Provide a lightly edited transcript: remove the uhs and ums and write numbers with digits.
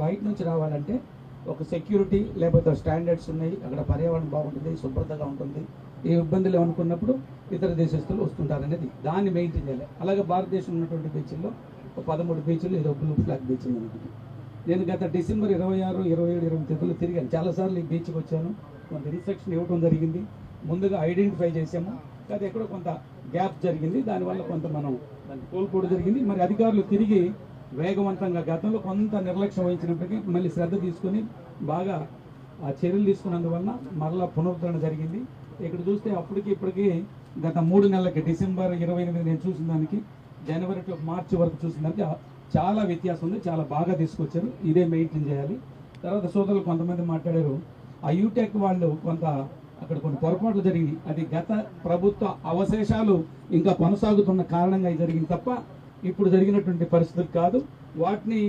బయట నుంచి రావాలంటే ఒక సెక్యూరిటీ లేకపోతే స్టాండర్డ్స్ ఉన్నాయి, అక్కడ పర్యావరణం బాగుంటుంది, శుభ్రతగా ఉంటుంది, ఏ ఇబ్బందులు అనుకున్నప్పుడు ఇతర దేశస్తులు వస్తుంటారనేది దాన్ని మెయింటైన్ చేయాలి. అలాగే భారతదేశంలో ఉన్నటువంటి బీచ్ల్లో 13 బీచ్లు ఏదో బ్లూ ఫ్లాగ్ బీచ్ ఉంది. నేను గత డిసెంబర్ 26, 27, 28 తేదీలో తిరిగాను. చాలాసార్లు ఈ బీచ్కి వచ్చాను. కొంత ఇన్స్ట్రక్షన్ ఇవ్వడం జరిగింది, ముందుగా ఐడెంటిఫై చేసాము. కానీ ఎక్కడో కొంత గ్యాప్ జరిగింది, దానివల్ల కొంత మనం దాన్ని కోల్పోవడం జరిగింది. మరి అధికారులు తిరిగి వేగవంతంగా గతంలో కొంత నిర్లక్ష్యం వహించినప్పటికీ మళ్ళీ శ్రద్ధ తీసుకొని బాగా ఆ చర్యలు తీసుకున్నందువలన మరలా పునరుద్ధరణ జరిగింది. ఇక్కడ చూస్తే అప్పటికి ఇప్పటికీ గత 3 నెలలకి డిసెంబర్ 28 నేను చూసిన దానికి జనవరి టు మార్చి వరకు చూసిన దానికి చాలా వ్యత్యాసం ఉంది. చాలా బాగా తీసుకొచ్చారు. ఇదే మెయింటైన్ చేయాలి. తర్వాత సోదరులు కొంతమంది మాట్లాడారు, ఆ యూటెక్ వాళ్ళు కొంత అక్కడ కొన్ని పొరపాట్లు జరిగింది. అది గత ప్రభుత్వ అవశేషాలు ఇంకా కొనసాగుతున్న కారణంగా జరిగింది తప్ప ఇప్పుడు జరిగినటువంటి పరిస్థితులు కాదు. వాటిని